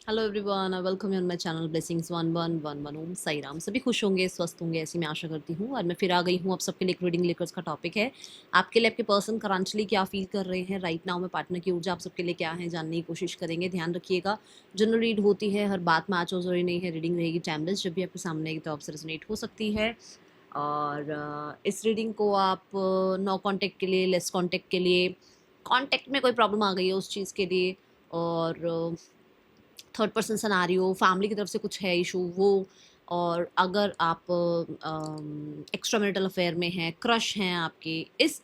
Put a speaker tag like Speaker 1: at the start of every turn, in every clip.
Speaker 1: Hello everyone, welcome you on my channel blessings 1111 ओम साई राम। सभी खुश होंगे, स्वस्थ होंगे, ऐसी मैं आशा करती हूँ। और मैं फिर आ गई हूँ आप सबके लिए। एक रीडिंग लेकर का टॉपिक है आपके लिए आपके पर्सन करंटली क्या फील कर रहे हैं राइट नाउ में। पार्टनर की ऊर्जा आप सबके लिए क्या है जानने की कोशिश करेंगे। ध्यान रखिएगा, जनरल रीड होती है, हर बात मैच हो जरूरी नहीं है। रीडिंग रहेगी टाइमलेस, जब भी आपके सामने आएगी तो आपसे रेजोनेट हो सकती है। और इस रीडिंग को आप नो कांटेक्ट के लिए, लेस कांटेक्ट के लिए, कांटेक्ट में कोई प्रॉब्लम आ गई है उस चीज़ के लिए, और थर्ड पर्सन सिनेरियो, फैमिली की तरफ से कुछ है इशू वो, और अगर आप एक्स्ट्रा मैरिटल अफेयर में हैं, क्रश हैं आपके इस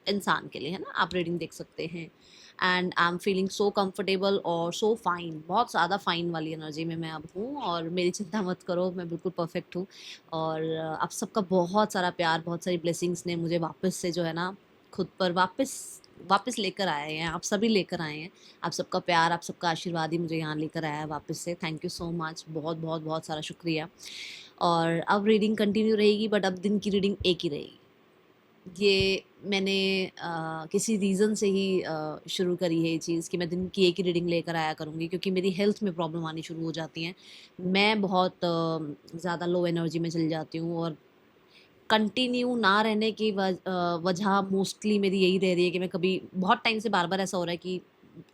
Speaker 1: इंसान के लिए, है ना, आप रीडिंग देख सकते हैं। And I am feeling so comfortable और सो फाइन, बहुत ज़्यादा फाइन वाली एनर्जी में मैं अब हूँ। और मेरी चिंता मत करो, मैं बिल्कुल परफेक्ट हूँ। और आप सबका बहुत सारा प्यार, बहुत सारी ब्लेसिंग्स ने मुझे वापस से जो है ना खुद पर वापस वापस लेकर आए हैं। आप सभी लेकर आए हैं। आप सबका प्यार, आप सबका आशीर्वाद ही मुझे यहाँ लेकर आया है वापस से। थैंक यू सो मच, बहुत बहुत बहुत सारा शुक्रिया। और अब रीडिंग कंटिन्यू रहेगी, बट अब दिन की रीडिंग एक ही रहेगी। ये मैंने किसी रीज़न से ही शुरू करी है ये चीज़ कि मैं दिन की एक ही रीडिंग लेकर आया करूँगी, क्योंकि मेरी हेल्थ में प्रॉब्लम आनी शुरू हो जाती हैं। मैं बहुत ज़्यादा लो एनर्जी में चली जाती हूँ, और कंटिन्यू ना रहने की वजह मोस्टली मेरी यही रह रही है कि मैं कभी बहुत टाइम से बार-बार ऐसा हो रहा है कि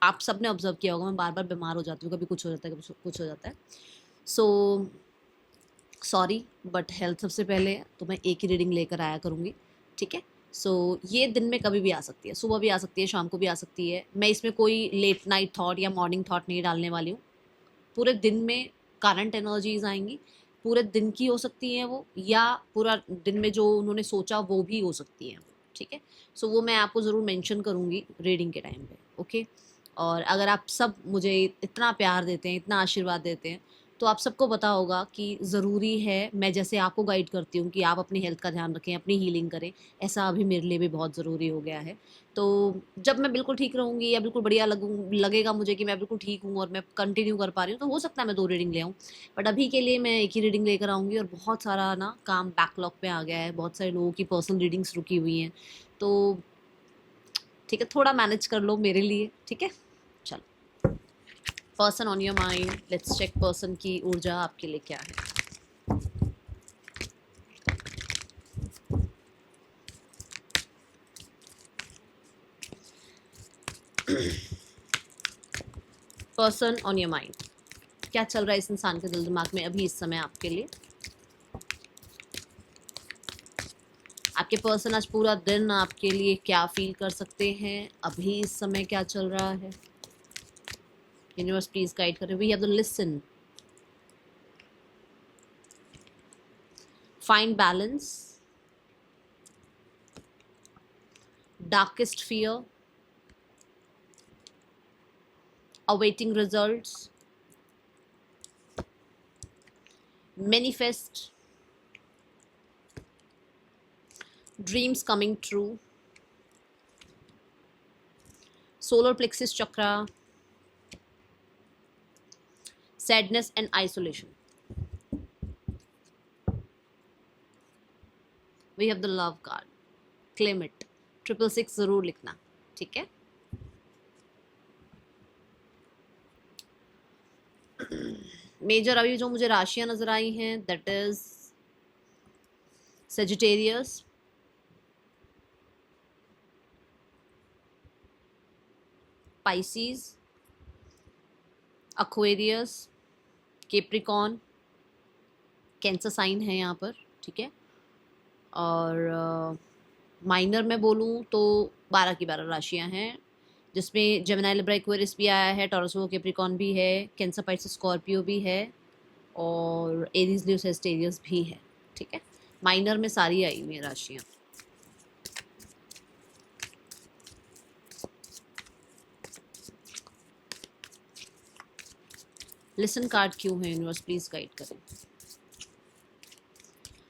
Speaker 1: आप सबने ऑब्ज़र्व किया होगा, मैं बार-बार बीमार हो जाती हूँ, कभी कुछ हो जाता है, कभी कुछ हो जाता है। सो सॉरी, बट हेल्थ सबसे पहले है, तो मैं एक ही रीडिंग लेकर आया करूँगी, ठीक है? सो ये दिन में कभी भी आ सकती है, सुबह भी आ सकती है, शाम को भी आ सकती है। मैं इसमें कोई लेट नाइट थॉट या मॉर्निंग थॉट नहीं डालने वाली हूँ। पूरे दिन में करंट एनर्जीज़ आएँगी, पूरे दिन की हो सकती हैं वो, या पूरा दिन में जो उन्होंने सोचा वो भी हो सकती हैं, ठीक है? सो वो मैं आपको ज़रूर मेंशन करूँगी रीडिंग के टाइम पे, ओके? और अगर आप सब मुझे इतना प्यार देते हैं, इतना आशीर्वाद देते हैं, तो आप सबको पता होगा कि ज़रूरी है, मैं जैसे आपको गाइड करती हूँ कि आप अपनी हेल्थ का ध्यान रखें, अपनी हीलिंग करें, ऐसा अभी मेरे लिए भी बहुत ज़रूरी हो गया है। तो जब मैं बिल्कुल ठीक रहूँगी या बिल्कुल बढ़िया लगेगा मुझे कि मैं बिल्कुल ठीक हूँ और मैं कंटिन्यू कर पा रही हूँ, तो हो सकता है मैं 2 रीडिंग ले आऊँ। बट अभी के लिए मैं एक ही रीडिंग लेकर आऊँगी, और बहुत सारा ना काम बैकलॉग पे आ गया है, बहुत सारे लोगों की पर्सनल रीडिंग्स रुकी हुई हैं। तो ठीक है, थोड़ा मैनेज कर लो मेरे लिए, ठीक है? चलो, person on your mind, let's check person की ऊर्जा आपके लिए क्या है। पर्सन ऑन योर माइंड, क्या चल रहा है इस इंसान के दिल दिमाग में अभी इस समय आपके लिए। आपके पर्सन आज पूरा दिन आपके लिए क्या फील कर सकते हैं, अभी इस समय क्या चल रहा है। यूनिवर्स प्लीज गाइड करें। We have to listen, find balance, darkest fear, awaiting results, manifest, dreams coming true, solar plexus chakra, sadness and isolation. We have the love card, claim it, 666 जरूर लिखना, ठीक है? मेजर अभी जो मुझे राशियां नजर आई हैं, that is Sagittarius, Pisces, Aquarius, Capricorn, cancer sign है यहाँ पर, ठीक है? और माइनर में बोलूँ तो 12 की 12 राशियाँ हैं, जिसमें जेमिनी, लिब्रा, एक्वेरियस भी आया है, टॉरस, कैप्रिकॉन भी है, कैंसर, पाइसेस, स्कॉर्पियो भी है, और एरीज, लियो, सेजिटेरियस भी है, ठीक है? माइनर में सारी आई हुई हैं राशियाँ। लिसन कार्ड क्यों है, यूनिवर्स प्लीज गाइड करें।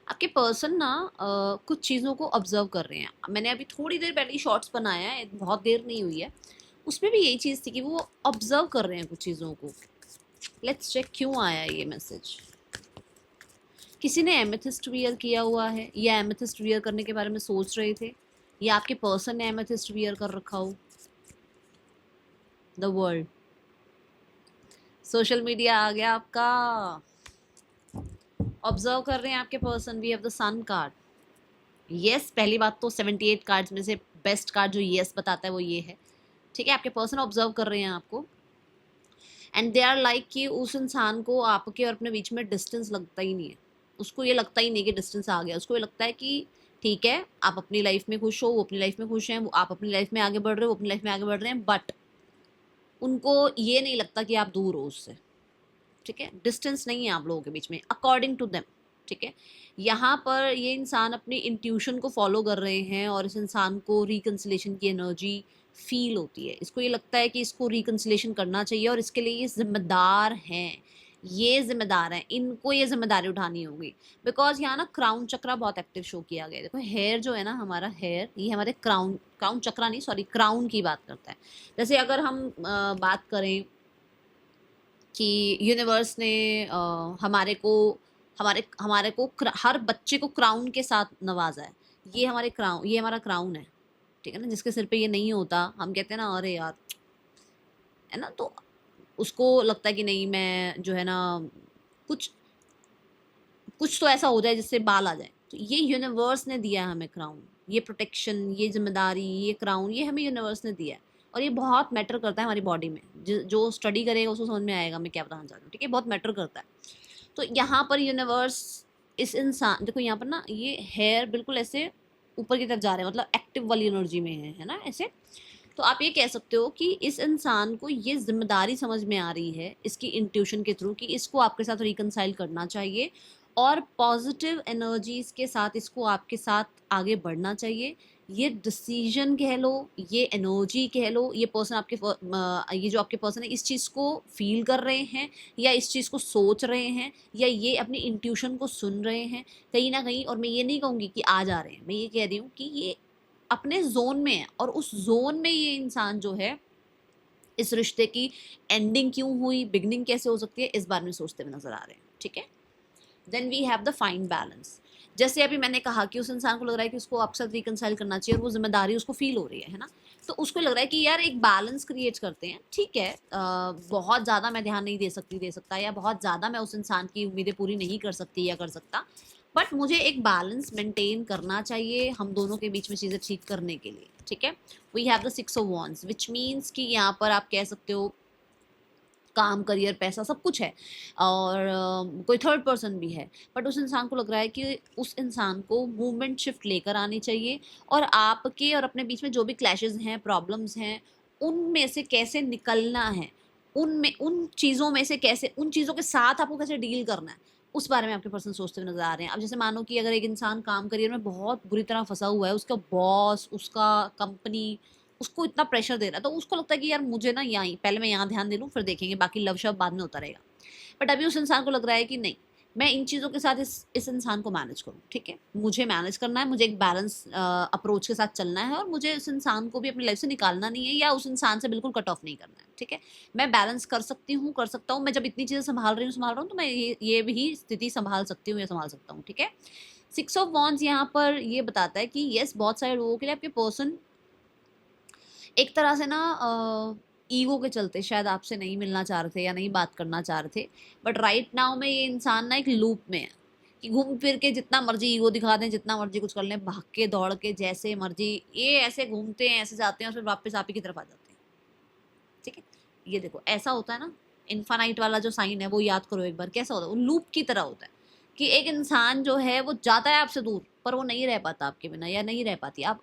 Speaker 1: आपके पर्सन ना कुछ चीज़ों को ऑब्जर्व कर रहे हैं। मैंने अभी थोड़ी देर पहले ही शॉर्ट्स बनाया है, बहुत देर नहीं हुई है, उसमें भी यही चीज़ थी कि वो ऑब्जर्व कर रहे हैं कुछ चीज़ों को। लेट्स चेक क्यों आया ये मैसेज। किसी ने एमेथिस्ट वियर किया हुआ है, या एमेथिस्ट वियर करने के बारे में सोच रहे थे, या आपके पर्सन ने एमेथिस्ट वियर कर रखा हो। द वर्ल्ड, सोशल मीडिया आ गया आपका। ऑब्जर्व कर रहे हैं आपके person, we have the sun card. Yes, पहली बात तो 78 कार्ड्स में से बेस्ट कार्ड जो यस बताता है वो ये है, ठीक है। आपके पर्सन ऑब्जर्व कर रहे हैं आपको, एंड दे आर लाइक कि उस इंसान को आपके और अपने बीच में डिस्टेंस लगता ही नहीं है। उसको ये लगता ही नहीं कि डिस्टेंस आ गया। उसको ये लगता है कि ठीक है, आप अपनी लाइफ में खुश हो, वो अपनी लाइफ में खुश हैं, आप अपनी लाइफ में आगे बढ़ रहे हो, वो अपनी लाइफ में आगे बढ़ रहे हैं, बट उनको ये नहीं लगता कि आप दूर हो उससे, ठीक है। डिस्टेंस नहीं है आप लोगों के बीच में अकॉर्डिंग टू देम, ठीक है। यहाँ पर ये इंसान अपनी इंट्यूशन को फॉलो कर रहे हैं और इस इंसान को रिकन्सिलेशन की एनर्जी फील होती है। इसको ये लगता है कि इसको रिकन्सिलेशन करना चाहिए और इसके लिए ये जिम्मेदार हैं, ये जिम्मेदार हैं, इनको ये जिम्मेदारी उठानी होगी। बिकॉज यहाँ ना क्राउन चक्रा बहुत एक्टिव शो किया गया है। देखो हेयर जो है ना, हमारा हेयर ये हमारे क्राउन क्राउन चक्रा नहीं, सॉरी, क्राउन की बात करता है। जैसे अगर हम बात करें कि यूनिवर्स ने हमारे को हर बच्चे को क्राउन के साथ नवाजा है। ये हमारा क्राउन है, ठीक है ना। जिसके सिर पे ये नहीं होता, हम कहते हैं ना, अरे यार, है ना, तो उसको लगता है कि नहीं, मैं जो है ना, कुछ कुछ तो ऐसा हो जाए जिससे बाल आ जाए। तो ये यूनिवर्स ने दिया है हमें क्राउन, ये प्रोटेक्शन, ये जिम्मेदारी, ये क्राउन, ये हमें यूनिवर्स ने दिया है। और ये बहुत मैटर करता है हमारी बॉडी में। जो स्टडी करेगा उसको समझ में आएगा मैं क्या बताना चाह रही हूँ, ठीक है। बहुत मैटर करता है। तो यहाँ पर यूनिवर्स इस इंसान, देखो यहाँ पर ना ये हेयर बिल्कुल ऐसे ऊपर की तरफ जा रहे हैं, मतलब एक्टिव वाली एनर्जी में है ना, ऐसे। तो आप ये कह सकते हो कि इस इंसान को ये जिम्मेदारी समझ में आ रही है इसकी इंट्यूशन के थ्रू कि इसको आपके साथ रिकनसाइल करना चाहिए और पॉजिटिव एनर्जीज के साथ इसको आपके साथ आगे बढ़ना चाहिए। ये डिसीजन कह लो, ये एनर्जी कह लो, ये पर्सन ये जो आपके पर्सन है इस चीज़ को फील कर रहे हैं या इस चीज़ को सोच रहे हैं या ये अपनी इंट्यूशन को सुन रहे हैं कहीं ना कहीं। और मैं ये नहीं कहूँगी कि आ जा रहे हैं, मैं ये कह रही हूँ कि ये अपने जोन में है और उस जोन में ये इंसान जो है इस रिश्ते की एंडिंग क्यों हुई, बिगनिंग कैसे हो सकती है, इस बारे में सोचते हुए नजर आ रहे हैं, ठीक है। Then we have the fine balance. जैसे अभी मैंने कहा कि उस इंसान को लग रहा है कि उसको आपके साथ रिकनसाइल करना चाहिए और वो जिम्मेदारी उसको फील हो रही है ना। तो उसको लग रहा है कि यार एक बैलेंस क्रिएट करते हैं, ठीक है। बहुत ज़्यादा मैं ध्यान नहीं दे सकता या बहुत ज़्यादा मैं उस इंसान की उम्मीदें पूरी नहीं कर सकती या कर सकता, बट मुझे एक बैलेंस मेंटेन करना चाहिए हम दोनों के बीच में चीज़ें ठीक करने के लिए, ठीक है। We have the 6 of wands which means कि यहाँ पर आप कह सकते हो काम, करियर, पैसा, सब कुछ है और कोई थर्ड पर्सन भी है, बट उस इंसान को लग रहा है कि उस इंसान को मूवमेंट शिफ्ट लेकर आनी चाहिए और आपके और अपने बीच में जो भी क्लैशेस हैं, प्रॉब्लम्स हैं, उनमें से कैसे निकलना है, उन चीज़ों में से कैसे, उन चीज़ों के साथ आपको कैसे डील करना है, उस बारे में आपके पर्सन सोचते हुए नजर आ रहे हैं। अब जैसे मानो कि अगर एक इंसान काम करियर में बहुत बुरी तरह फंसा हुआ है, उसका बॉस, उसका कंपनी उसको इतना प्रेशर दे रहा है, तो उसको लगता है कि यार मुझे ना यहाँ पहले मैं यहाँ ध्यान दे लूँ, फिर देखेंगे, बाकी लव शव बाद में होता रहेगा। बट अभी उस इंसान को लग रहा है कि नहीं, मैं इन चीज़ों के साथ इस इंसान को मैनेज करूँ, ठीक है। मुझे मैनेज करना है, मुझे एक बैलेंस अप्रोच के साथ चलना है और मुझे उस इंसान को भी अपनी लाइफ से निकालना नहीं है या उस इंसान से बिल्कुल कट ऑफ नहीं करना है, ठीक है। मैं बैलेंस कर सकता हूँ। मैं जब इतनी चीज़ें संभाल रही हूँ तो मैं ये भी स्थिति संभाल सकती हूँ या संभाल सकता हूँ, ठीक है। 6 ऑफ वॉन्ड्स यहाँ पर ये बताता है कि यस, बहुत सारे लोगों के लिए आपके पर्सन एक तरह से ना ईगो के चलते शायद आपसे नहीं मिलना चाह रहे थे या नहीं बात करना चाह रहे थे, बट राइट नाउ में ये इंसान ना एक लूप में है कि घूम फिर के जितना मर्जी ईगो दिखा दें, जितना मर्जी कुछ कर लें, भाग के दौड़ के जैसे मर्जी ये ऐसे घूमते हैं, ऐसे जाते हैं और फिर वापस आप ही की तरफ आ जाते हैं, ठीक है। ये देखो ऐसा होता है ना, इन्फानाइट वाला जो साइन है वो याद करो एक बार, कैसा होता है, वो लूप की तरह होता है कि एक इंसान जो है वो जाता है आपसे दूर पर वो नहीं रह पाता आपके बिना या नहीं रह पाती। आप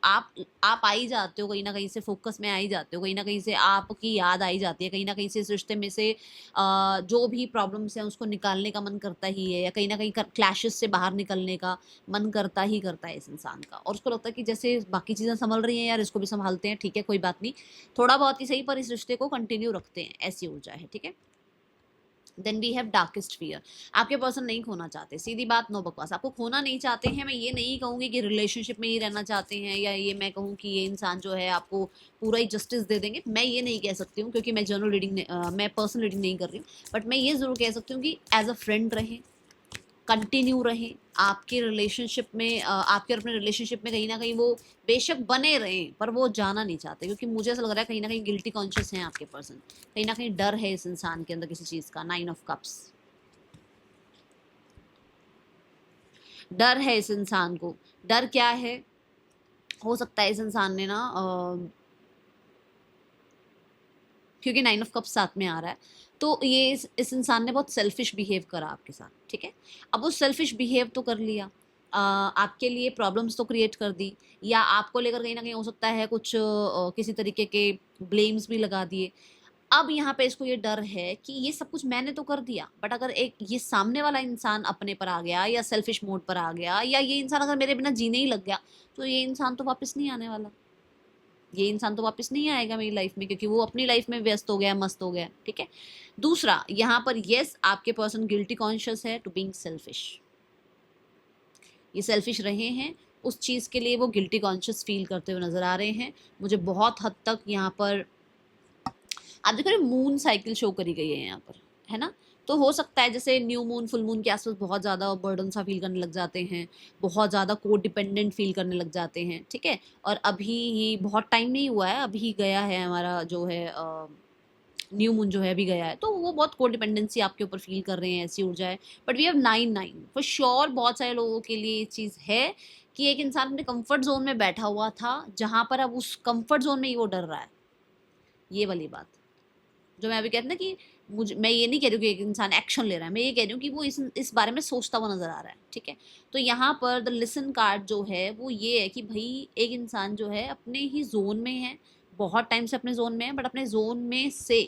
Speaker 1: आ ही जाते हो कहीं ना कहीं से, फोकस में आ ही जाते हो, कहीं ना कहीं से आपकी याद आई जाती है, कहीं ना कहीं से इस रिश्ते में से जो भी प्रॉब्लम्स हैं उसको निकालने का मन करता ही है या कहीं ना कहीं क्लैशेस से बाहर निकलने का मन करता है इस इंसान का। और उसको लगता है कि जैसे बाकी चीज़ें संभल रही हैं यार, इसको भी संभालते हैं, ठीक है, कोई बात नहीं, थोड़ा बहुत ही सही पर इस रिश्ते को कंटिन्यू रखते हैं, ऐसी ऊर्जा है, ठीक है। Then we have darkest fear. आपके पर्सन नहीं खोना चाहते, सीधी बात, नो बकवास, आपको खोना नहीं चाहते हैं। मैं ये नहीं कहूँगी कि रिलेशनशिप में ही रहना चाहते हैं या ये मैं कहूँ कि ये इंसान जो है आपको पूरा ही जस्टिस दे देंगे, मैं ये नहीं कह सकती हूँ क्योंकि मैं जनरल रीडिंग मैं पर्सनल रीडिंग नहीं कर रही हूँ, बट मैं ये ज़रूर कह सकती हूँ कि एज अ फ्रेंड रहें, कंटिन्यू रहें आपके रिलेशनशिप में, आपके और अपने रिलेशनशिप में कहीं ना कहीं वो बेशक बने रहें पर वो जाना नहीं चाहते, क्योंकि मुझे ऐसा लग रहा है कहीं ना कहीं गिल्टी कॉन्शियस हैं आपके पर्सन, कहीं ना कहीं डर है इस इंसान के अंदर किसी चीज़ का। 9 ऑफ कप्स, डर है इस इंसान को। डर क्या है? हो सकता है इस इंसान ने ना क्योंकि 9 ऑफ कप्स साथ में आ रहा है, तो ये इस इंसान ने बहुत सेल्फिश बिहेव करा आपके साथ, ठीक है। अब वो सेल्फिश बिहेव तो कर लिया, आपके लिए प्रॉब्लम्स तो क्रिएट कर दी, या आपको लेकर कहीं ना कहीं हो सकता है कुछ किसी तरीके के ब्लेम्स भी लगा दिए। अब यहाँ पे इसको ये डर है कि ये सब कुछ मैंने तो कर दिया, बट अगर एक ये सामने वाला इंसान अपने पर आ गया या सेल्फिश मोड पर आ गया, या ये इंसान अगर मेरे बिना जीने ही लग गया, तो ये इंसान तो वापस नहीं आने वाला, ये इंसान तो वापस नहीं आएगा मेरी लाइफ में, क्योंकि वो अपनी लाइफ में व्यस्त हो गया, मस्त हो गया, ठीक है। दूसरा, यहाँ पर यस आपके पर्सन गिल्टी कॉन्शियस है टू बीइंग सेल्फिश, ये सेल्फिश रहे हैं, उस चीज़ के लिए वो गिल्टी कॉन्शियस फील करते हुए नजर आ रहे हैं मुझे बहुत हद तक। यहाँ पर आप देखो मून साइकिल शो करी गई है यहाँ पर, है ना। तो हो सकता है जैसे न्यू मून फुल मून के आसपास बहुत ज़्यादा बर्डन सा फील करने लग जाते हैं, बहुत ज़्यादा को डिपेंडेंट फील करने लग जाते हैं, ठीक है। और अभी ही बहुत टाइम नहीं हुआ है, अभी गया है हमारा जो है न्यू मून जो है अभी गया है, तो वो बहुत को डिपेंडेंसी आपके ऊपर फील कर रहे हैं, ऐसी ऊर्जा है। But we have 9-9 for sure, बहुत सारे लोगों के लिए ये चीज़ है कि एक इंसान अपने कंफर्ट जोन में बैठा हुआ था, जहाँ पर अब उस कंफर्ट जोन में ही वो डर रहा है। ये वाली बात जो मैं अभी कहती ना कि मुझे, मैं ये नहीं कह रही हूँ कि एक इंसान एक्शन ले रहा है, मैं ये कह रही हूँ कि वो इस बारे में सोचता हुआ नजर आ रहा है, ठीक है। तो यहाँ पर द लिसन कार्ड जो है वो ये है कि भाई एक इंसान जो है अपने ही जोन में है, बहुत टाइम से अपने जोन में है, बट अपने जोन में से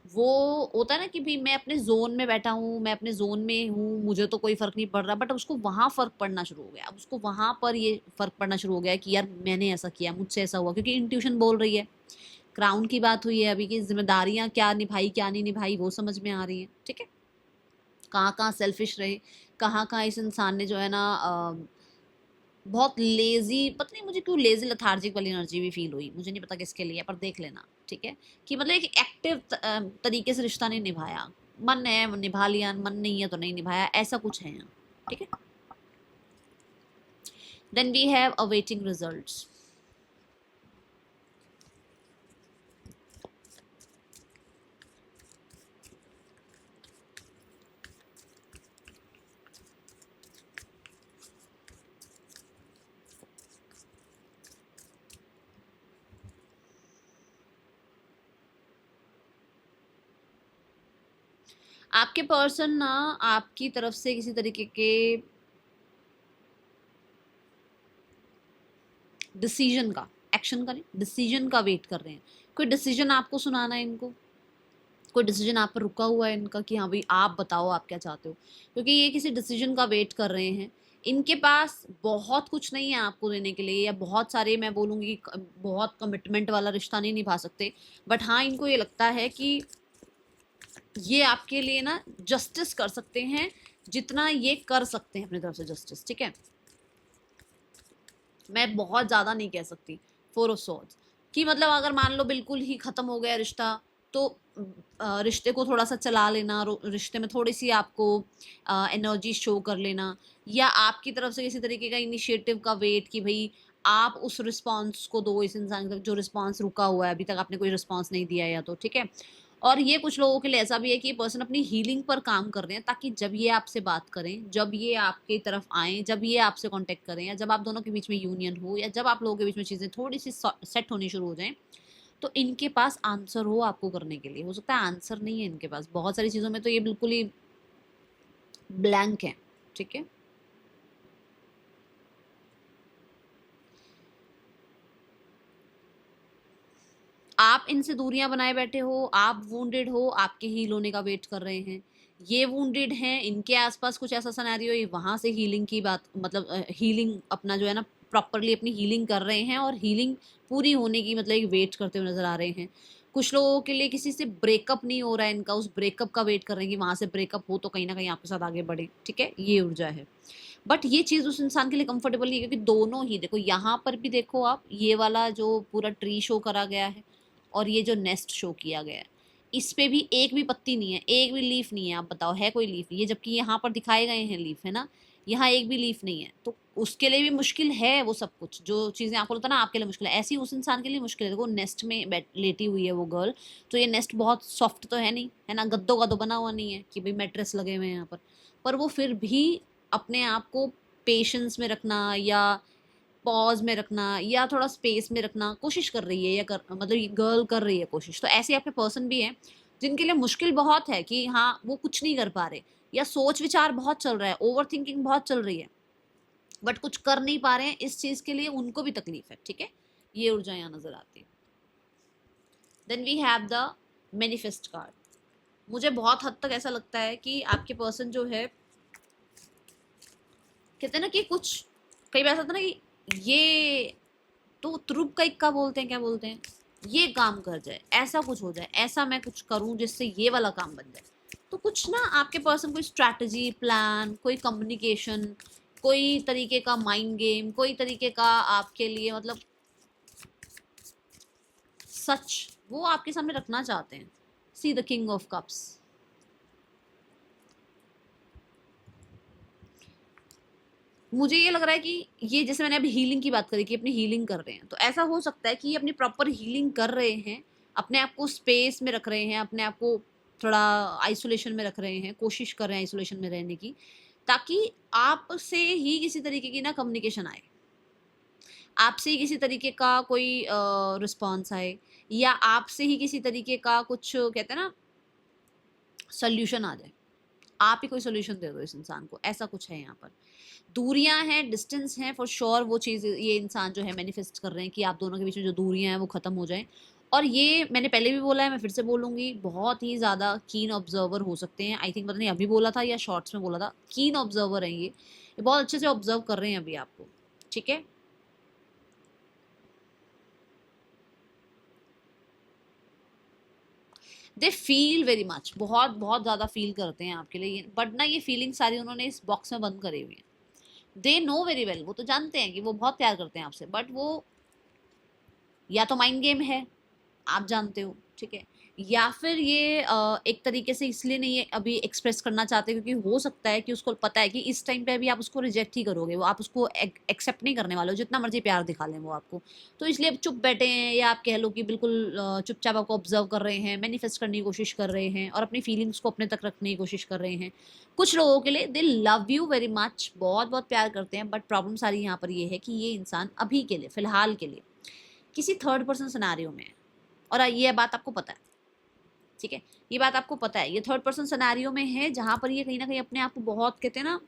Speaker 1: वो होता है ना कि भाई मैं अपने जोन में बैठा हूँ, मैं अपने जोन में हूँ, मुझे तो कोई फर्क नहीं पड़ रहा, बट उसको वहां फर्क पड़ना शुरू हो गया। अब उसको वहां पर ये फर्क पड़ना शुरू हो गया कि यार मैंने ऐसा किया, मुझसे ऐसा हुआ, क्योंकि इंट्यूशन बोल रही है। क्राउन की बात हुई है अभी की जिम्मेदारियां क्या निभाई क्या नहीं निभाई वो समझ में आ रही है, ठीक है। कहाँ कहाँ सेल्फिश रहे, कहाँ कहाँ इस इंसान ने जो है ना बहुत लेजी, पता नहीं मुझे क्यों लेजी लथार्जिक वाली एनर्जी भी फील हुई, मुझे नहीं पता किसके लिए, पर देख लेना, ठीक है। कि मतलब एक एक्टिव तरीके से रिश्ता नहीं निभाया, मन है निभा लिया, मन नहीं है तो नहीं निभाया, ऐसा कुछ है यहाँ, ठीक है। Then we have awaiting results. आपके पर्सन ना आपकी तरफ से किसी तरीके के डिसीजन का, एक्शन का नहीं, डिसीजन का वेट कर रहे हैं। कोई डिसीजन आपको सुनाना है इनको, कोई डिसीजन आप पर रुका हुआ है इनका कि हाँ भाई आप बताओ आप क्या चाहते हो, क्योंकि ये किसी डिसीजन का वेट कर रहे हैं। इनके पास बहुत कुछ नहीं है आपको देने के लिए, या बहुत सारे, मैं बोलूँगी बहुत कमिटमेंट वाला रिश्ता नहीं निभा सकते, बट हाँ इनको ये लगता है कि ये आपके लिए ना जस्टिस कर सकते हैं जितना ये कर सकते हैं अपनी तरफ से जस्टिस, ठीक है। मैं बहुत ज़्यादा नहीं कह सकती। 4 ऑफ सॉर्ड्स कि मतलब अगर मान लो बिल्कुल ही ख़त्म हो गया रिश्ता, तो रिश्ते को थोड़ा सा चला लेना, रिश्ते में थोड़ी सी आपको एनर्जी शो कर लेना, या आपकी तरफ से किसी तरीके का इनिशिएटिव का वेट कि भाई आप उस रिस्पांस को दो इस इंसान की तरफ जो रिस्पांस रुका हुआ है, अभी तक आपने कोई रिस्पांस नहीं दिया या तो, ठीक है। और ये कुछ लोगों के लिए ऐसा भी है कि ये पर्सन अपनी हीलिंग पर काम कर रहे हैं, ताकि जब ये आपसे बात करें, जब ये आपकी तरफ आएँ, जब ये आपसे कांटेक्ट करें, या जब आप दोनों के बीच में यूनियन हो, या जब आप लोगों के बीच में चीज़ें थोड़ी सी सेट होनी शुरू हो जाएं, तो इनके पास आंसर हो आपको करने के लिए। हो सकता है आंसर नहीं है इनके पास बहुत सारी चीज़ों में, तो ये बिल्कुल ही ब्लैंक है, ठीक है। आप इनसे दूरियां बनाए बैठे हो, आप वुंडेड हो, आपके हील होने का वेट कर रहे हैं। ये वुंडेड हैं, इनके आसपास कुछ ऐसा सिनेरियो, ये वहां से हीलिंग की बात, मतलब हीलिंग अपना जो है ना प्रॉपरली अपनी हीलिंग कर रहे हैं, और हीलिंग पूरी होने की मतलब एक वेट करते हुए नजर आ रहे हैं। कुछ लोगों के लिए किसी से ब्रेकअप नहीं हो रहा है इनका, उस ब्रेकअप का वेट कर रहे हैं कि वहां से ब्रेकअप हो तो कहीं ना कहीं आपके साथ आगे बढ़े, ठीक है। ये ऊर्जा है, बट ये चीज़ उस इंसान के लिए कंफर्टेबल नहीं है, क्योंकि दोनों ही देखो, यहाँ पर भी देखो आप, ये वाला जो पूरा ट्री शो करा गया है और ये जो नेस्ट शो किया गया है, इस पे भी एक भी पत्ती नहीं है, एक भी लीफ नहीं है। आप बताओ है कोई लीफ? ये जबकि यहाँ पर दिखाए गए हैं लीफ, है ना, यहाँ एक भी लीफ नहीं है। तो उसके लिए भी मुश्किल है वो सब कुछ, जो चीजें आपको लगता है ना आपके लिए मुश्किल है, ऐसी उस इंसान के लिए मुश्किल है। देखो नेस्ट में लेटी हुई है वो गर्ल, तो ये नेस्ट बहुत सॉफ्ट तो है नहीं, है ना, गद्दों का तो बना हुआ नहीं है कि भाई मेट्रेस लगे हुए हैं यहाँ पर वो फिर भी अपने आप को पेशेंस में रखना या पॉज में रखना या थोड़ा स्पेस में रखना कोशिश कर रही है, या मतलब ये गर्ल कर रही है कोशिश। तो ऐसे आपके पर्सन भी हैं जिनके लिए मुश्किल बहुत है कि हाँ वो कुछ नहीं कर पा रहे, या सोच विचार बहुत चल रहा है, ओवर थिंकिंग बहुत चल रही है, बट कुछ कर नहीं पा रहे हैं, इस चीज के लिए उनको भी तकलीफ है। ठीक है, ये ऊर्जा यहाँ नजर आती है। Then we have the manifest card. मुझे बहुत हद तक ऐसा लगता है कि आपके पर्सन जो है, कहते हैं ना कि कुछ कई बार ऐसा होता है ना कि ये तो तुरुप का इक्का बोलते हैं, क्या बोलते हैं, ये काम कर जाए, ऐसा कुछ हो जाए, ऐसा मैं कुछ करूं जिससे ये वाला काम बन जाए। तो कुछ ना आपके पर्सन कोई स्ट्रैटेजी, प्लान, कोई कम्युनिकेशन, कोई तरीके का माइंड गेम, कोई तरीके का आपके लिए मतलब सच वो आपके सामने रखना चाहते हैं। See the king of cups. मुझे ये लग रहा है कि ये, जैसे मैंने अभी हीलिंग की बात करी कि अपनी हीलिंग कर रहे हैं, तो ऐसा हो सकता है कि ये अपनी प्रॉपर हीलिंग कर रहे हैं, अपने आप को स्पेस में रख रहे हैं, अपने आप को थोड़ा आइसोलेशन में रख रहे हैं, कोशिश कर रहे हैं आइसोलेशन में रहने की, ताकि आपसे ही किसी तरीके की ना कम्युनिकेशन आए, आपसे ही किसी तरीके का कोई रिस्पॉन्स आए, या आपसे ही किसी तरीके का कुछ कहते हैं ना सोल्यूशन आ जाए। आप ही कोई सोल्यूशन दे दो इस इंसान को, ऐसा कुछ है यहाँ पर। दूरियां हैं, डिस्टेंस है फॉर श्योर, वो चीज़ ये इंसान जो है मैनिफेस्ट कर रहे हैं कि आप दोनों के बीच में जो दूरियां हैं वो खत्म हो जाएं। और ये मैंने पहले भी बोला है, मैं फिर से बोलूंगी, बहुत ही ज़्यादा कीन ऑब्जर्वर हो सकते हैं। आई थिंक पता नहीं अभी बोला था या शॉर्ट्स में बोला था, कीन ऑब्जर्वर हैं ये बहुत अच्छे से ऑब्जर्व कर रहे हैं अभी आपको। ठीक है, दे फील वेरी मच, बहुत बहुत ज़्यादा फील करते हैं आपके लिए, बट ना ये फीलिंग सारी उन्होंने इस बॉक्स में बंद करी हुई है। दे नो वेरी वेल, वो तो जानते हैं कि वो बहुत प्यार करते हैं आपसे, बट वो या तो माइंड गेम है, आप जानते हो, ठीक है, या फिर ये एक तरीके से इसलिए नहीं अभी एक्सप्रेस करना चाहते क्योंकि हो सकता है कि उसको पता है कि इस टाइम पे अभी आप उसको रिजेक्ट ही करोगे, वो आप उसको एक्सेप्ट नहीं करने वाले हो, जितना मर्जी प्यार दिखा लें वो आपको। तो इसलिए अब चुप बैठे हैं, या आप कह लो कि बिल्कुल चुपचाप आपको ऑब्जर्व कर रहे हैं, मैनिफेस्ट करने की कोशिश कर रहे हैं, और अपनी फीलिंग्स को अपने तक रखने की कोशिश कर रहे हैं। कुछ लोगों के लिए दे लव यू वेरी मच, बहुत बहुत प्यार करते हैं, बट प्रॉब्लम सारी यहाँ पर ये है कि ये इंसान अभी के लिए, फिलहाल के लिए किसी थर्ड पर्सन सिनेरियो में है, और ये बात आपको पता है। ठीक है, ये बात आपको पता है, ये थर्ड पर्सन सिनेरियो में है, जहां पर ये कहीं ना कहीं अपने आप को बहुत, कहते हैं ना,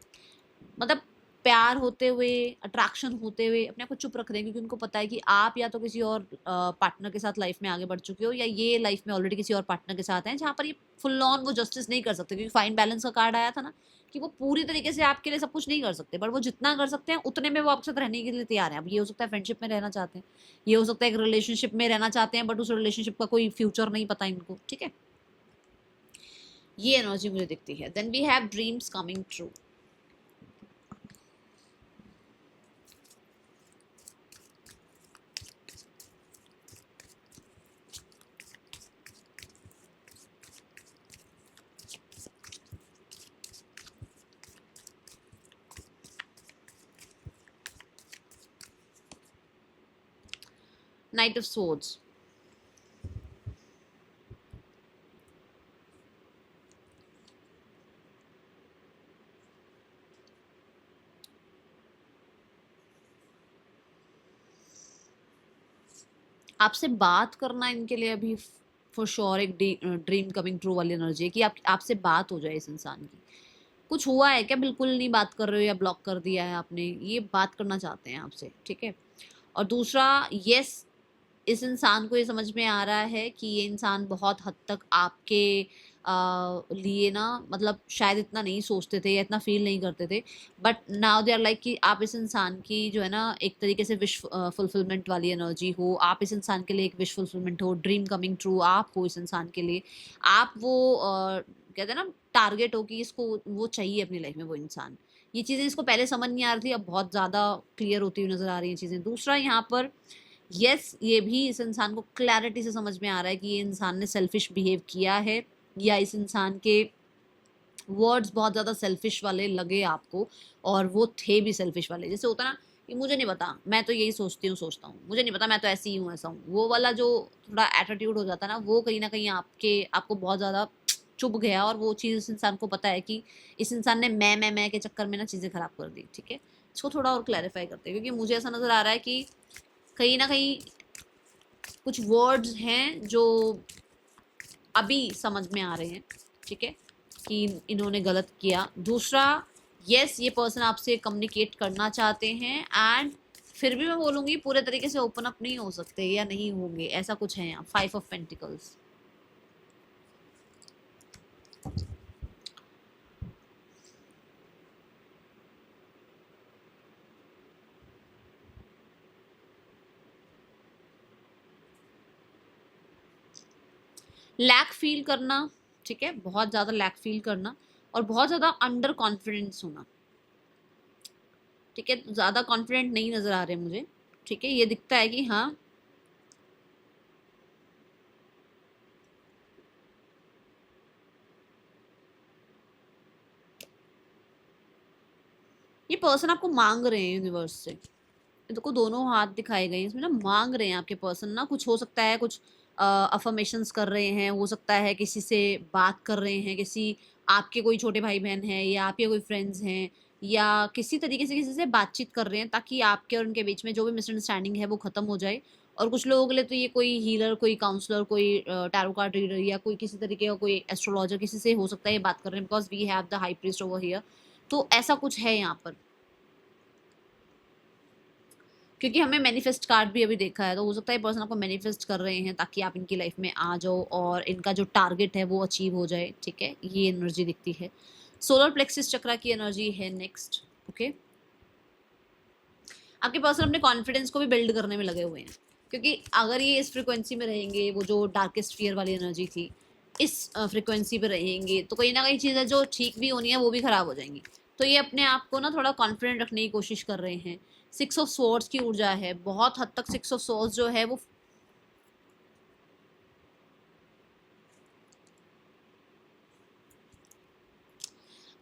Speaker 1: मतलब प्यार होते हुए, अट्रैक्शन होते हुए अपने आप को चुप रख रहे हैं, क्योंकि उनको पता है कि आप या तो किसी और पार्टनर के साथ लाइफ में आगे बढ़ चुके हो, या ये लाइफ में ऑलरेडी किसी और पार्टनर के साथ हैं, जहां पर ये फुल ऑन वो जस्टिस नहीं कर सकते, क्योंकि फाइन बैलेंस का कार्ड आया था ना, कि वो पूरी तरीके से आपके लिए सब कुछ नहीं कर सकते, बट वो जितना कर सकते हैं उतने में वो आपके साथ रहने के लिए तैयार है। अब ये हो सकता है फ्रेंडशिप में रहना चाहते हैं, ये हो सकता है एक रिलेशनशिप में रहना चाहते हैं, बट उस रिलेशनशिप का कोई फ्यूचर नहीं पता इनको। ठीक है, ये एनर्जी मुझे दिखती है। Then we have dreams coming true. Knight of swords. आपसे बात करना इनके लिए अभी फॉर श्योर एक ड्रीम कमिंग ट्रू वाली एनर्जी है, कि आपसे बात हो जाए इस इंसान की। कुछ हुआ है क्या, बिल्कुल नहीं बात कर रहे हो या ब्लॉक कर दिया है आपने, ये बात करना चाहते हैं आपसे। ठीक है, और दूसरा, यस, इस इंसान को ये समझ में आ रहा है कि ये इंसान बहुत हद तक आपके लिए ना, मतलब शायद इतना नहीं सोचते थे या इतना फील नहीं करते थे, but now they are like कि आप इस इंसान की जो है ना एक तरीके से विश फुलफिलमेंट वाली एनर्जी हो, आप इस इंसान के लिए एक विश फुलफिलमेंट हो, ड्रीम कमिंग ट्रू आप हो इस इंसान के लिए। आप वो कहते हैं ना टारगेट हो कि इसको वो चाहिए अपनी लाइफ में वो इंसान। ये चीज़ें इसको पहले समझ नहीं आ रही थी, अब बहुत ज़्यादा क्लियर होती हुई नज़र आ रही हैं चीज़ें। दूसरा यहाँ पर यस ये भी इस इंसान को क्लैरिटी से समझ में आ रहा है कि ये इंसान ने सेल्फिश बिहेव किया है, या इस इंसान के वर्ड्स बहुत ज़्यादा सेल्फिश वाले लगे आपको, और वो थे भी सेल्फिश वाले। जैसे होता ना कि मुझे नहीं पता, मैं तो यही सोचता हूँ, मुझे नहीं पता, मैं तो ऐसी ही हूँ, ऐसा हूँ, वो वाला जो थोड़ा एटीट्यूड हो जाता है ना, वो कहीं ना कहीं आपको बहुत ज़्यादा चुभ गया, और वो चीज़ इस इंसान को पता है कि इस इंसान ने मैं के चक्कर में ना चीज़ें खराब कर दी। ठीक है, इसको थोड़ा और क्लैरिफाई करते हैं, क्योंकि मुझे ऐसा नज़र आ रहा है कि कहीं ना कहीं कुछ वर्ड्स हैं जो अभी समझ में आ रहे हैं। ठीक है, कि इन्होंने गलत किया। दूसरा, यस ये पर्सन आपसे कम्युनिकेट करना चाहते हैं, एंड फिर भी मैं बोलूँगी पूरे तरीके से ओपन अप नहीं हो सकते या नहीं होंगे, ऐसा कुछ है यहाँ। 5 ऑफ पेंटिकल्स। लैक फील करना, ठीक है, बहुत ज़्यादा लैक फील करना, और बहुत ज़्यादा अंडर कॉन्फिडेंस होना। ठीक है, ज़्यादा कॉन्फिडेंट नहीं नज़र आ रहे मुझे। ठीक है, ये दिखता है कि हाँ ये पर्सन आपको मांग रहे हैं यूनिवर्स से। देखो दोनों हाथ दिखाए गए हैं इसमें ना, मांग रहे हैं आपके पर्सन ना, कुछ हो सकता है, कुछ अफर्मेशंस कर रहे हैं, हो सकता है किसी से बात कर रहे हैं, किसी आपके कोई छोटे भाई बहन हैं, या आपके कोई फ्रेंड्स हैं, या किसी तरीके से किसी से बातचीत कर रहे हैं, ताकि आपके और उनके बीच में जो भी मिसअंडरस्टैंडिंग है वो खत्म हो जाए। और कुछ लोगों के लिए तो ये कोई हीलर, कोई काउंसलर, कोई टैरो कार्ड रीडर, या कोई किसी तरीके का कोई एस्ट्रोलॉजर, किसी से हो सकता है ये बात कर रहे हैं, because we have the high priest over here. तो ऐसा कुछ है यहाँ पर, क्योंकि हमें मैनिफेस्ट कार्ड भी अभी देखा है, तो हो सकता है पर्सन आपको मैनिफेस्ट कर रहे हैं ताकि आप इनकी लाइफ में आ जाओ और इनका जो टारगेट है वो अचीव हो जाए। ठीक है, ये एनर्जी दिखती है। सोलर प्लेक्सिस चक्रा की एनर्जी है नेक्स्ट। ओके, आपके पर्सन अपने कॉन्फिडेंस को भी बिल्ड करने में लगे हुए हैं, क्योंकि अगर ये इस फ्रिक्वेंसी में रहेंगे, वो जो डार्केस्ट फियर वाली एनर्जी थी, इस फ्रिक्वेंसी पे रहेंगे, तो कहीं ना कहीं चीज़ें जो ठीक भी होनी है वो भी खराब हो जाएंगी। तो ये अपने आप को ना थोड़ा कॉन्फिडेंट रखने की कोशिश कर रहे हैं। 6 ऑफ स्वॉर्ड्स की ऊर्जा है, बहुत हद तक 6 ऑफ स्वॉर्ड्स जो है वो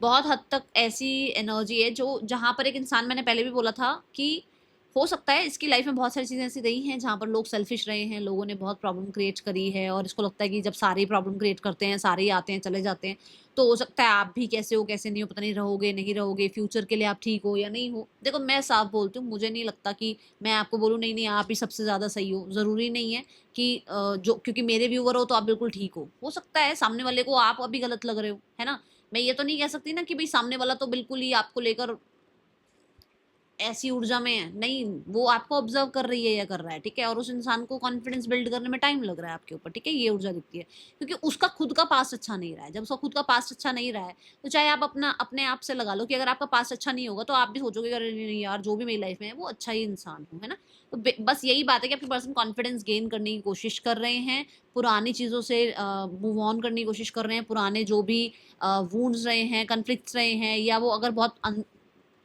Speaker 1: बहुत हद तक ऐसी एनर्जी है जो, जहाँ पर एक इंसान, मैंने पहले भी बोला था कि हो सकता है इसकी लाइफ में बहुत सारी चीज़ें ऐसी रही हैं जहाँ पर लोग सेल्फिश रहे हैं, लोगों ने बहुत प्रॉब्लम क्रिएट करी है, और इसको लगता है कि जब सारे प्रॉब्लम क्रिएट करते हैं, सारे ही आते हैं चले जाते हैं, तो हो सकता है आप भी कैसे हो कैसे नहीं हो, पता नहीं रहोगे नहीं रहोगे, फ्यूचर के लिए आप ठीक हो या नहीं हो। देखो मैं साफ बोलती हूँ, मुझे नहीं लगता कि मैं आपको बोलूँ नहीं नहीं आप ही सबसे ज़्यादा सही हो, ज़रूरी नहीं है कि जो क्योंकि मेरे व्यूवर हो तो आप बिल्कुल ठीक हो सकता है सामने वाले को आप अभी गलत लग रहे हो, है ना। मैं ये तो नहीं कह सकती ना कि भाई सामने वाला तो बिल्कुल ही आपको लेकर ऐसी ऊर्जा में है, नहीं, वो आपको ऑब्जर्व कर रही है या कर रहा है। ठीक है, और उस इंसान को कॉन्फिडेंस बिल्ड करने में टाइम लग रहा है आपके ऊपर। ठीक है, ये ऊर्जा दिखती है, क्योंकि उसका खुद का पास्ट अच्छा नहीं रहा है। जब उसका खुद का पास्ट अच्छा नहीं रहा है, तो चाहे आप अपना अपने आप से लगा लो कि अगर आपका पास्ट अच्छा नहीं होगा तो आप भी सोचोगे अरे नहीं नहीं यार, जो भी मेरी लाइफ में है वो अच्छा ही इंसान हो, है ना। तो बस यही बात है कि आपके पर्सन कॉन्फिडेंस गेन करने की कोशिश कर रहे हैं, पुरानी चीज़ों से मूव ऑन करने की कोशिश कर रहे हैं, पुराने जो भी वूंड्स रहे हैं, कन्फ्लिक्ट्स रहे हैं, या वो अगर बहुत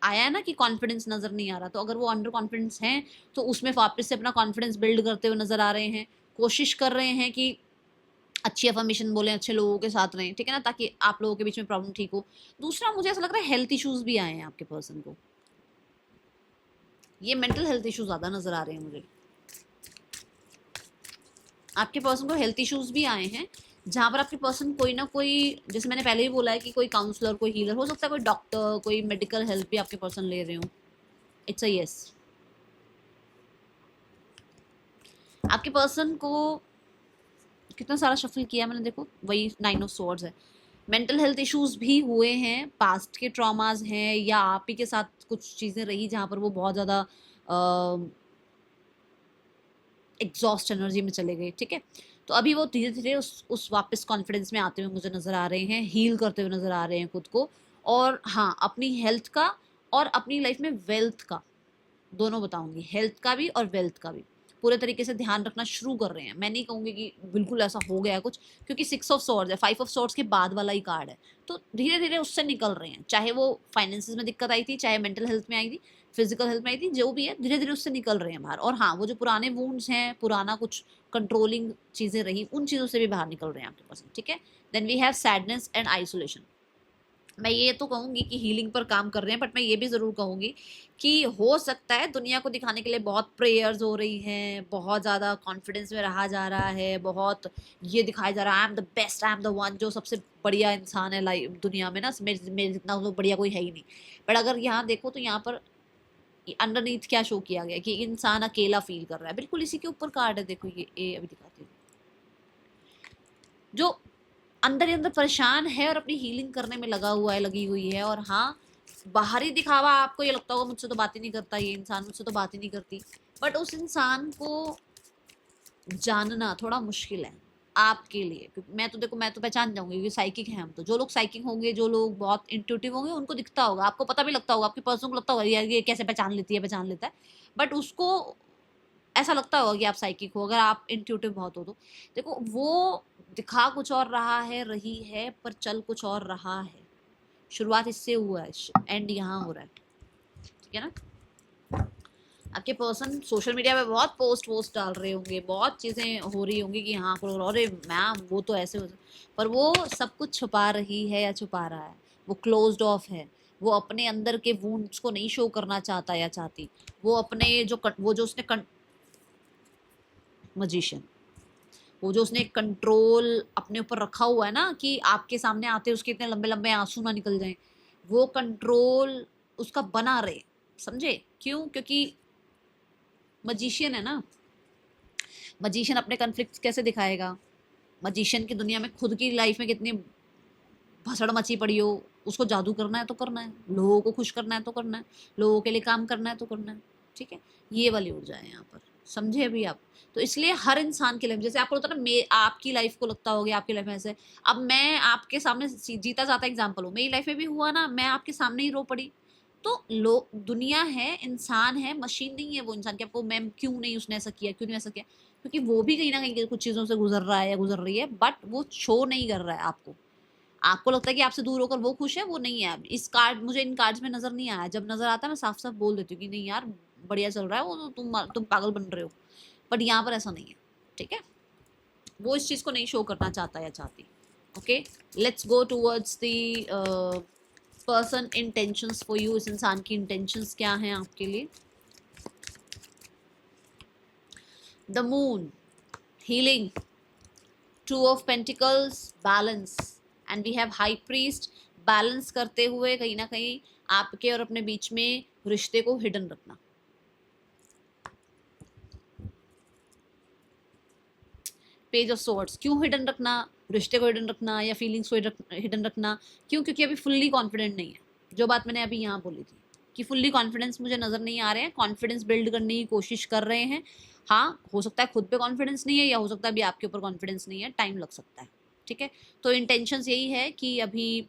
Speaker 1: आया है ना कि कॉन्फिडेंस नज़र नहीं आ रहा, तो अगर वो अंडर कॉन्फिडेंस हैं तो उसमें वापस से अपना कॉन्फिडेंस बिल्ड करते हुए नज़र आ रहे हैं। कोशिश कर रहे हैं कि अच्छी अफर्मेशन बोलें, अच्छे लोगों के साथ रहें, ठीक है ना, ताकि आप लोगों के बीच में प्रॉब्लम ठीक हो। दूसरा, मुझे ऐसा लग रहा है हेल्थ इश्यूज़ भी आए हैं आपके पर्सन को, ये मेंटल हेल्थ इश्यूज़ ज़्यादा नज़र आ रहे हैं मुझे। आपके पर्सन को हेल्थ इश्यूज़ भी आए हैं, जहाँ पर आपके पर्सन कोई ना कोई, जैसे मैंने पहले भी बोला है कि कोई काउंसलर, कोई हीलर, हो सकता है कोई डॉक्टर, कोई मेडिकल हेल्प भी आपके पर्सन ले रहे हो। It's a yes. आपके पर्सन को कितना सारा शफल किया मैंने, देखो वही 9 ऑफ स्वॉर्ड्स है। मेंटल हेल्थ इश्यूज भी हुए हैं, पास्ट के ट्रॉमाज हैं, या आप ही के साथ कुछ चीज़ें रही जहाँ पर वो बहुत ज़्यादा एग्जॉस्ट एनर्जी में चले गए। ठीक है, तो अभी वो धीरे धीरे उस वापस कॉन्फिडेंस में आते हुए मुझे नज़र आ रहे हैं, हील करते हुए नज़र आ रहे हैं खुद को। और हाँ, अपनी हेल्थ का और अपनी लाइफ में वेल्थ का, दोनों बताऊंगी, हेल्थ का भी और वेल्थ का भी पूरे तरीके से ध्यान रखना शुरू कर रहे हैं। मैं नहीं कहूंगी कि बिल्कुल ऐसा हो गया कुछ, क्योंकि 6 ऑफ सॉर्ड्स है, 5 ऑफ सॉर्ड्स के बाद वाला ही कार्ड है, तो धीरे धीरे उससे निकल रहे हैं। चाहे वो फाइनेंसिस में दिक्कत आई थी, चाहे मेंटल हेल्थ में आई थी, फिजिकल हेल्थ में आई थी, जो भी है धीरे धीरे उससे निकल रहे हैं बाहर। और हाँ, वो जो पुराने वुंड्स हैं, पुराना कुछ कंट्रोलिंग चीजें रही, उन चीजों से भी बाहर निकल रहे हैं आपके पर्सन, ठीक है। Then we have sadness and isolation. मैं ये तो कहूंगी कि हीलिंग पर काम कर रहे हैं, बट मैं ये भी जरूर कहूंगी कि हो सकता है दुनिया को दिखाने के लिए बहुत प्रेयर्स हो रही हैं, बहुत ज्यादा कॉन्फिडेंस में रहा जा रहा है, बहुत ये दिखाया जा रहा है I am the best, I am the one, जो सबसे बढ़िया इंसान है लाइफ दुनिया में ना, मेरे जितना तो बढ़िया कोई है ही नहीं। बट अगर यहाँ देखो तो यहाँ पर अंडरनीथ क्या शो किया गया कि इंसान अकेला फील कर रहा है। बिल्कुल इसी के ऊपर कार्ड है, देखो ये अभी दिखाती हूँ, जो अंदर ही अंदर परेशान है और अपनी हीलिंग करने में लगा हुआ है, लगी हुई है। और हाँ, बाहरी दिखावा आपको ये लगता होगा मुझसे तो बात ही नहीं करता ये इंसान, मुझसे तो बात ही नहीं करती, बट उस इंसान को जानना थोड़ा मुश्किल है आपके लिए, क्योंकि मैं तो देखो, मैं तो पहचान जाऊंगी क्योंकि साइकिक है हम तो। जो लोग साइकिक होंगे, जो लोग बहुत इंट्यूटिव होंगे, उनको दिखता होगा, आपको पता भी लगता होगा, आपके पर्सन को लगता होगा यार ये कैसे पहचान लेती है, पहचान लेता है, बट उसको ऐसा लगता होगा कि आप साइकिक हो अगर आप इंट्यूटिव बहुत हो तो। देखो वो दिखा कुछ और रहा है, रही है, पर चल कुछ और रहा है। शुरुआत इससे हुआ है, एंड यहाँ हो रहा है, ठीक है ना। आपके पर्सन सोशल मीडिया पे बहुत पोस्ट डाल रहे होंगे, बहुत चीज़ें हो रही होंगी कि हाँ अरे मैम वो तो ऐसे हो, पर वो सब कुछ छुपा रही है या छुपा रहा है, वो क्लोज्ड ऑफ है, वो अपने अंदर के वुंड्स को नहीं शो करना चाहता या चाहती। वो अपने वो जो उसने मजिशियन, वो जो उसने कंट्रोल अपने ऊपर रखा हुआ है ना कि आपके सामने आते उसके इतने लंबे लंबे आंसू ना निकल जाएं, वो कंट्रोल उसका बना रहे, समझे क्यों? क्योंकि मजिशियन है ना, मजिशियन अपने कन्फ्लिक्ट कैसे दिखाएगा? मजिशियन की दुनिया में खुद की लाइफ में कितनी भसड़ मची पड़ी हो, उसको जादू करना है तो करना है, लोगों को खुश करना है तो करना है, लोगों के लिए काम करना है तो करना है, ठीक है। ये वाली ऊर्जा है यहाँ पर, समझे अभी आप? तो इसलिए हर इंसान के लिए, जैसे आपको लगता है ना आपकी लाइफ को लगता होगा आपकी लाइफ में ऐसे, अब मैं आपके सामने जीता जाता एग्जाम्पल हूँ, मेरी लाइफ में भी हुआ ना, मैं आपके सामने ही रो पड़ी। तो लोग, दुनिया है, इंसान है, मशीन नहीं है वो इंसान, कि आपको मैम क्यों नहीं उसने ऐसा किया, क्यों नहीं ऐसा किया, क्योंकि वो भी कहीं ना कहीं कुछ चीज़ों से गुजर रहा है या गुजर रही है, बट वो शो नहीं कर रहा है आपको। आपको लगता है कि आपसे दूर होकर वो खुश है, वो नहीं है। इस कार्ड, मुझे इन कार्ड्स में नजर नहीं आया, जब नजर आता है मैं साफ साफ बोल देती हूँ कि नहीं यार बढ़िया चल रहा है, वो तो तुम पागल बन रहे हो, बट यहाँ पर ऐसा नहीं है, ठीक है। वो इस चीज को नहीं शो करना चाहता या चाहती। Okay, let's go towards the person intentions for you. इस इंसान की इंटेंशंस क्या हैं आपके लिए? The moon, healing, two of pentacles, balance, and we have high priest. Balance करते हुए कहीं ना कहीं आपके और अपने बीच में रिश्ते को हिडन रखना। पेज ऑफ सोर्ड्स, क्यों हिडन रखना? रिश्ते को हिडन रखना या फीलिंग्स को हिडन रखना? क्यों? क्योंकि अभी फुल्ली कॉन्फिडेंट नहीं है। जो बात मैंने अभी यहाँ बोली थी कि फुल्ली कॉन्फिडेंस मुझे नजर नहीं आ रहे हैं, कॉन्फिडेंस बिल्ड करने की कोशिश कर रहे हैं। हाँ, हो सकता है खुद पे कॉन्फिडेंस नहीं है, या हो सकता है अभी आपके ऊपर कॉन्फिडेंस नहीं है, टाइम लग सकता है, ठीक है। तो इंटेंशन यही है कि अभी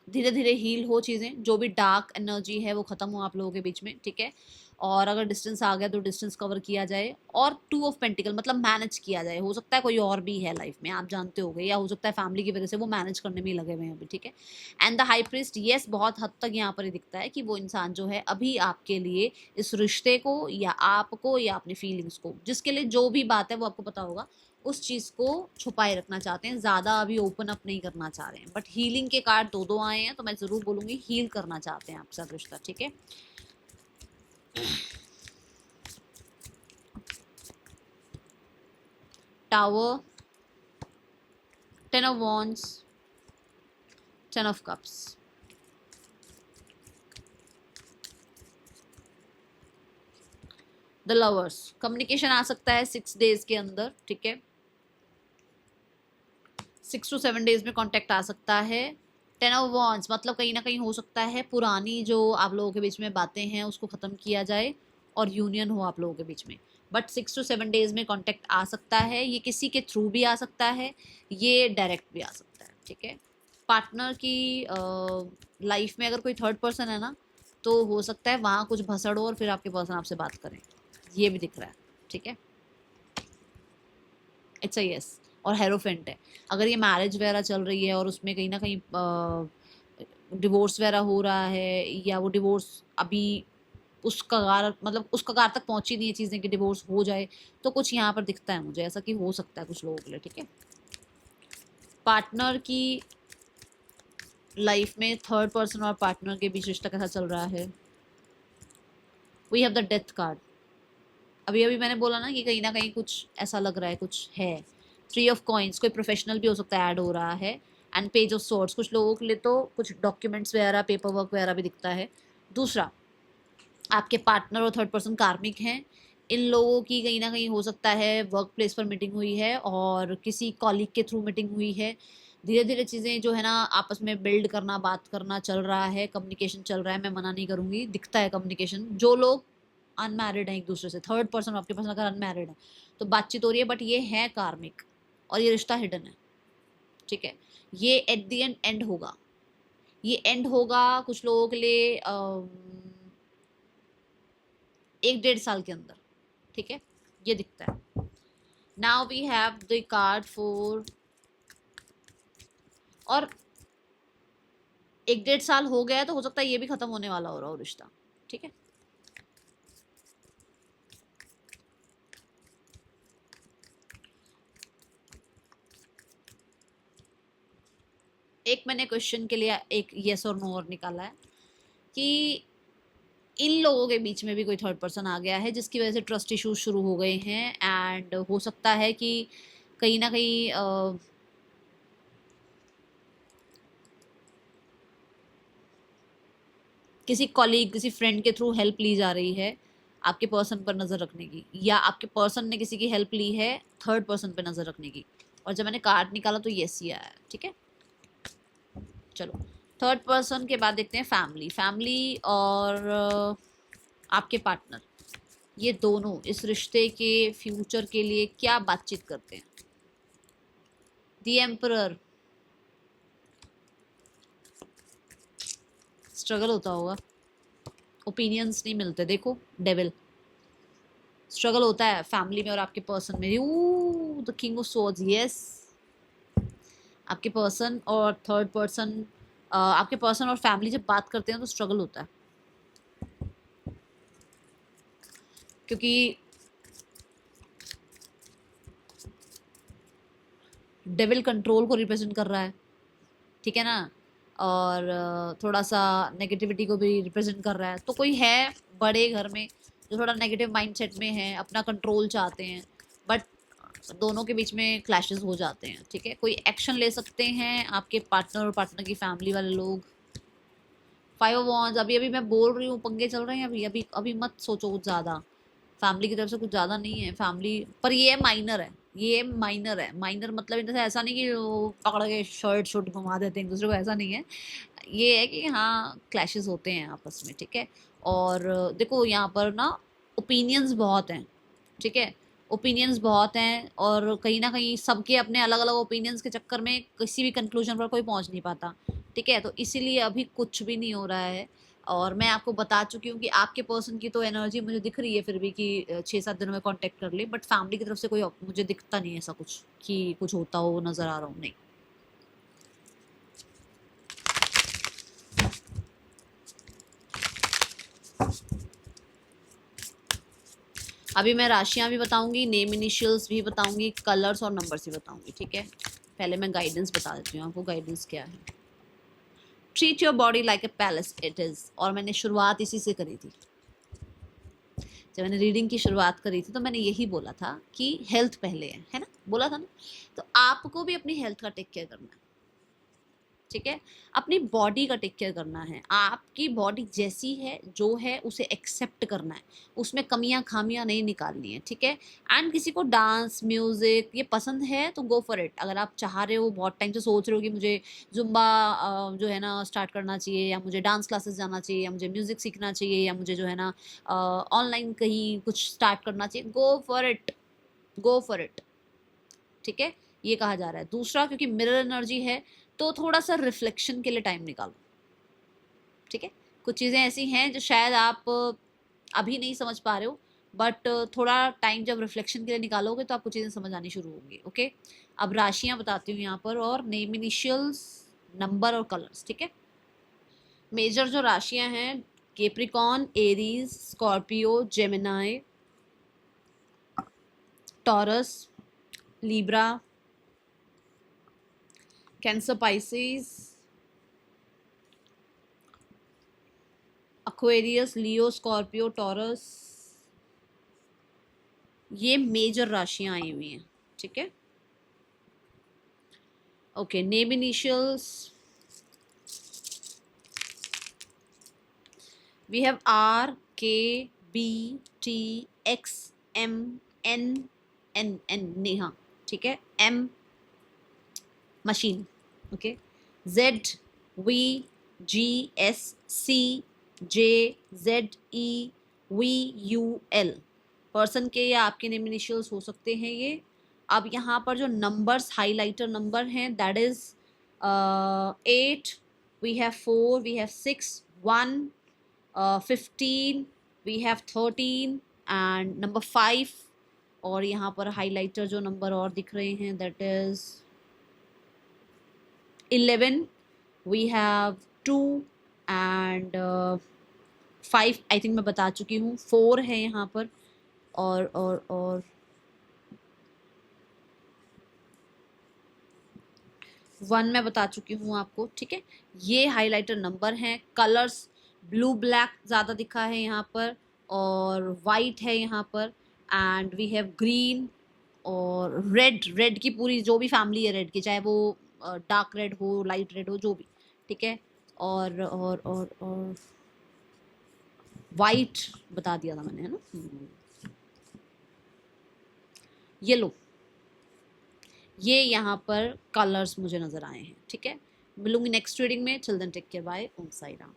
Speaker 1: धीरे धीरे हील हो चीज़ें, जो भी डार्क एनर्जी है वो ख़त्म हो आप लोगों के बीच में, ठीक है। और अगर डिस्टेंस आ गया तो डिस्टेंस कवर किया जाए, और टू ऑफ पेंटिकल मतलब मैनेज किया जाए। हो सकता है कोई और भी है लाइफ में, आप जानते हो गए, या हो सकता है फैमिली की वजह से वो मैनेज करने में ही लगे हुए हैं अभी, ठीक है। And the high priest, yes, बहुत हद तक यहाँ पर ही दिखता है कि वो इंसान जो है अभी आपके लिए इस रिश्ते को या आपको या अपनी फीलिंग्स को, जिसके लिए जो भी बात है वो आपको पता होगा, उस चीज़ को छुपाए रखना चाहते हैं, ज़्यादा अभी ओपन अप नहीं करना चाह रहे हैं। बट हीलिंग के कार्ड दो दो आए हैं, तो मैं ज़रूर बोलूँगी हील करना चाहते हैं आपसे रिश्ता, ठीक है। Tower, ten of wands, ten of cups. The lovers, communication आ सकता है 6 डेज के अंदर, ठीक है। 6 to 7 डेज में कॉन्टेक्ट आ सकता है। 10 ऑफ वॉन्ड्स मतलब कहीं ना कहीं हो सकता है पुरानी जो आप लोगों के बीच में बातें हैं उसको ख़त्म किया जाए और यूनियन हो आप लोगों के बीच में। बट 6 to 7 डेज में कॉन्टेक्ट आ सकता है। ये किसी के थ्रू भी आ सकता है, ये डायरेक्ट भी आ सकता है, ठीक है। पार्टनर की लाइफ में अगर कोई थर्ड पर्सन है ना, तो हो सकता है वहाँ कुछ भसड़ हो और फिर आपके पर्सन आपसे बात करें, ये भी दिख रहा है, ठीक है। It's a yes. और हेरोफेंट है, अगर ये मैरिज वगैरह चल रही है और उसमें कहीं ना कहीं डिवोर्स वगैरह हो रहा है, या वो डिवोर्स अभी उस कगार, मतलब उस कगार तक पहुंची नहीं है चीज़ें कि डिवोर्स हो जाए, तो कुछ यहाँ पर दिखता है मुझे ऐसा कि हो सकता है कुछ लोगों के लिए। ठीक है, पार्टनर की लाइफ में थर्ड पर्सन और पार्टनर के बीच रिश्ता कैसा चल रहा है। We have the death card. अभी अभी मैंने बोला ना कि कहीं ना कहीं कुछ ऐसा लग रहा है, कुछ है। थ्री ऑफ कॉइन्स, कोई प्रोफेशनल भी हो सकता है ऐड हो रहा है। एंड पेज ऑफ सॉर्ड्स, कुछ लोगों के लिए तो कुछ डॉक्यूमेंट्स वगैरह, पेपर वर्क वगैरह भी दिखता है। दूसरा, आपके पार्टनर और थर्ड पर्सन कार्मिक हैं। इन लोगों की कहीं ना कहीं हो सकता है वर्क प्लेस पर मीटिंग हुई है और किसी कॉलीग के थ्रू मीटिंग हुई है। धीरे धीरे चीज़ें जो है ना आपस में बिल्ड करना, बात करना चल रहा है, कम्युनिकेशन चल रहा है, मैं मना नहीं करूँगी, दिखता है कम्युनिकेशन। जो लोग अनमैरिड हैं एक दूसरे से, थर्ड पर्सन आपके पास अगर अनमैरिड है तो बातचीत हो रही है, बट ये है कार्मिक और ये रिश्ता हिडन है। ठीक है, ये एट द एंड होगा। ये एंड होगा कुछ लोगों के लिए 1-1.5 साल के अंदर। ठीक है, ये दिखता है। Now we have the card for, और 1-1.5 साल हो गया है तो हो सकता है ये भी खत्म होने वाला हो रहा हो रिश्ता। ठीक है, एक मैंने क्वेश्चन के लिए एक येस और नो और निकाला है कि इन लोगों के बीच में भी कोई थर्ड पर्सन आ गया है जिसकी वजह से ट्रस्ट इश्यूज शुरू हो गए हैं। एंड हो सकता है कि कहीं ना कहीं किसी कॉलीग, किसी फ्रेंड के थ्रू हेल्प ली जा रही है आपके पर्सन पर नज़र रखने की, या आपके पर्सन ने किसी की हेल्प ली है थर्ड पर्सन पर नज़र रखने की। और जब मैंने कार्ड निकाला तो येस ही आया। ठीक है, चलो थर्ड पर्सन के बाद देखते हैं फैमिली। फैमिली और आपके पार्टनर, ये दोनों इस रिश्ते के फ्यूचर के लिए क्या बातचीत करते हैं। द एम्परर, स्ट्रगल होता होगा, ओपिनियंस नहीं मिलते। देखो डेविल, स्ट्रगल होता है फैमिली में और आपके पर्सन में। You the king of swords, yes. आपके पर्सन और थर्ड पर्सन, आपके पर्सन और फैमिली जब बात करते हैं तो स्ट्रगल होता है, क्योंकि डेविल कंट्रोल को रिप्रेजेंट कर रहा है। ठीक है ना, और थोड़ा सा नेगेटिविटी को भी रिप्रेजेंट कर रहा है। तो कोई है बड़े घर में जो थोड़ा नेगेटिव माइंडसेट में है, अपना कंट्रोल चाहते हैं, बट दोनों के बीच में क्लैशेस हो जाते हैं। ठीक है, कोई एक्शन ले सकते हैं आपके पार्टनर और पार्टनर की फैमिली वाले लोग। 5 ऑफ वॉन्ड्स, अभी अभी मैं बोल रही हूँ पंगे चल रहे हैं, अभी अभी अभी मत सोचो कुछ ज़्यादा। फैमिली की तरफ से कुछ ज़्यादा नहीं है फैमिली, पर ये माइनर है। ये माइनर है, माइनर मतलब इनसे ऐसा नहीं कि वो पकड़ के शर्ट शर्ट घुमा देते हैं एक दूसरे को, ऐसा नहीं है। ये है कि हाँ क्लैशेस होते हैं आपस में। ठीक है, और देखो यहाँ पर ना ओपिनियंस बहुत हैं। ठीक है, ओपिनियंस बहुत हैं और कहीं ना कहीं सबके अपने अलग अलग ओपिनियंस के चक्कर में किसी भी कंक्लूजन पर कोई पहुंच नहीं पाता। ठीक है, तो इसीलिए अभी कुछ भी नहीं हो रहा है। और मैं आपको बता चुकी हूँ कि आपके पर्सन की तो एनर्जी मुझे दिख रही है फिर भी कि 6-7 दिनों में कांटेक्ट कर ले, बट फैमिली की तरफ से कोई मुझे दिखता नहीं है ऐसा कुछ कि कुछ होता हो, नज़र आ रहा हूँ नहीं। अभी मैं राशियाँ भी बताऊंगी, नेम इनिशियल्स भी बताऊंगी, कलर्स और नंबर्स भी बताऊंगी। ठीक है, पहले मैं गाइडेंस बता देती हूँ आपको, गाइडेंस क्या है। Treat your body like a palace it is, और मैंने शुरुआत इसी से करी थी। जब मैंने रीडिंग की शुरुआत करी थी तो मैंने यही बोला था कि हेल्थ पहले है ना, बोला था ना। तो आपको भी अपनी हेल्थ का टेक केयर करना है। ठीक है, अपनी बॉडी का टेक केयर करना है। आपकी बॉडी जैसी है, जो है उसे एक्सेप्ट करना है, उसमें कमियां खामियां नहीं निकालनी है। ठीक है, एंड किसी को डांस म्यूजिक ये पसंद है तो गो फॉर इट। अगर आप चाह रहे हो, बहुत टाइम से सोच रहे हो कि मुझे जुम्बा जो है ना स्टार्ट करना चाहिए, या मुझे डांस क्लासेस जाना चाहिए, या मुझे म्यूजिक सीखना चाहिए, या मुझे जो है ना ऑनलाइन कहीं कुछ स्टार्ट करना चाहिए, go for it, go for it. ठीक है, ये कहा जा रहा है। दूसरा, क्योंकि मिरर एनर्जी है तो थोड़ा सा रिफ्लेक्शन के लिए टाइम निकालो। ठीक है, कुछ चीज़ें ऐसी हैं जो शायद आप अभी नहीं समझ पा रहे हो, बट थोड़ा टाइम जब रिफ्लेक्शन के लिए निकालोगे तो आपको चीज़ें समझ आनी शुरू होंगी। ओके, अब राशियां बताती हूँ यहाँ पर, और नेम इनिशियल्स, नंबर और कलर्स। ठीक है, मेजर जो राशियां हैं, Capricorn, Aries, Scorpio, Gemini, Taurus, Libra, Cancer, Pisces, Aquarius, Leo, Scorpio, Taurus, ये मेजर राशियां आई हुई हैं, ठीक है। Okay, name initials, we have R, K, B, T, X, M, N, N Neha, ठीक है, M machine, okay, Z, V, G, S, C, J, Z, E, V, U, L, person के या आपके नेम इनिशियल्स हो सकते हैं ये। अब यहाँ पर जो नंबर्स हाइलाइटर नंबर हैं, that is 8, we have 4, we have 6, 1, 15, we have 13 and number 5, और यहाँ पर हाइलाइटर जो नंबर और दिख रहे हैं that is 11, we have 2 and 5 I think मैं बता चुकी हूँ, 4 है यहाँ पर, और 1 मैं बता चुकी हूँ आपको, ठीक है। ये हाइलाइटर नंबर हैं। कलर्स ब्लू ब्लैक ज़्यादा दिखा है यहाँ पर, और वाइट है यहाँ पर, एंड वी हैव ग्रीन और रेड, रेड की पूरी जो भी फैमिली है रेड की, चाहे वो डार्क रेड हो, लाइट रेड हो, जो भी, ठीक है। और वाइट बता दिया था मैंने, है ना। येलो, ये यहाँ पर कलर्स मुझे नजर आए हैं, ठीक है। मिलूंगी नेक्स्ट रीडिंग में, चिल्ड्रन टेक केयर, बाय, ओम साई राम।